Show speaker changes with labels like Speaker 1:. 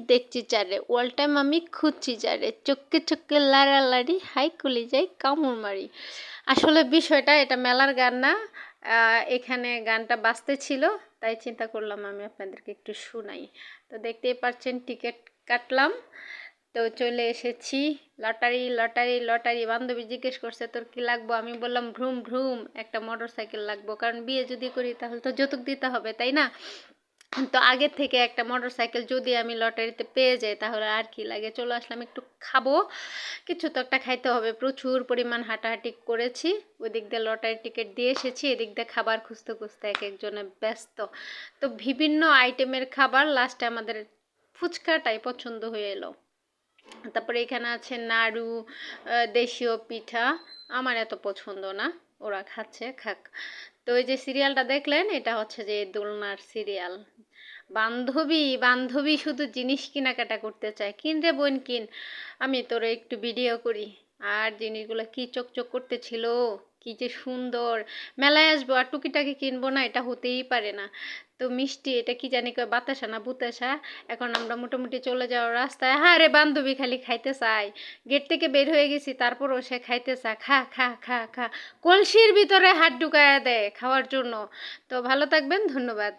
Speaker 1: দেখছি চারে, all time আমি খুঁজছি যারে, চোখে চোখে লাড়ালাড়ি, হাই কলি যাই কামড় মারি। আসলে বিষয়টা এটা মেলার গান না, এখানে গানটা বাজতে ছিল, তাই চিন্তা করলাম আমি আপনাদেরকে একটু শোনাই। তো দেখতেই পাচ্ছেন টিকিট কাটলাম, তো চলে এসেছি। লটারি লটারি লটারি, বান্ধবী জিজ্ঞেস করছে তোর কি লাগবো, আমি বললাম ভ্রুম ভ্রুম একটা মোটর সাইকেল লাগবো, কারণ বিয়ে যদি করি তাহলে তো যৌতুক দিতে হবে, তাই না? তো আগের থেকে একটা মোটর সাইকেল যদি আমি লটারিতে পেয়ে যাই তাহলে আর কি লাগে। চলে আসলাম, একটু খাবো, কিছু তো একটা খাইতে হবে। প্রচুর পরিমাণ হাঁটাহাঁটি করেছি, ওই দিক দিয়ে লটারির টিকিট দিয়ে এসেছি, এদিক দিয়ে খাবার খুঁজতে খুঁজতে এক একজনে ব্যস্ত। তো বিভিন্ন আইটেমের খাবার, লাস্টে আমাদের ফুচকাটাই পছন্দ হয়ে এলো। তারপরে এখানে আছে নাড়ু, দেশীয় পিঠা, আমার এত পছন্দ না, ওরা খাচ্ছে খাক। তো এই যে সিরিয়ালটা দেখলেন, এটা হচ্ছে যে দোলনার সিরিয়াল। বান্ধবী বান্ধবী শুধু জিনিস কেনাকাটা করতে চায়, কিন রে বোন কিন, আমি তোরে একটু ভিডিও করি। আর জিনিসগুলো কি চকচক করতেছিল, কি যে সুন্দর। মেলায় আসবো আর টুকিটাকি কিনবো না, এটা হতেই পারে না। তো মিষ্টি, এটা কি জানি কয়, বাতাসা না বুতাসা। এখন আমরা মোটামুটি চলে যাওয়ার রাস্তায়, হ্যাঁ রে বান্ধবী খালি খাইতে চাই। গেট থেকে বের হয়ে গেছি, তারপরও সে খাইতে চা, খা খা খা খা, কলসির ভিতরে হাত ঢুকায়া দেয় খাওয়ার জন্য। তো ভালো থাকবেন, ধন্যবাদ।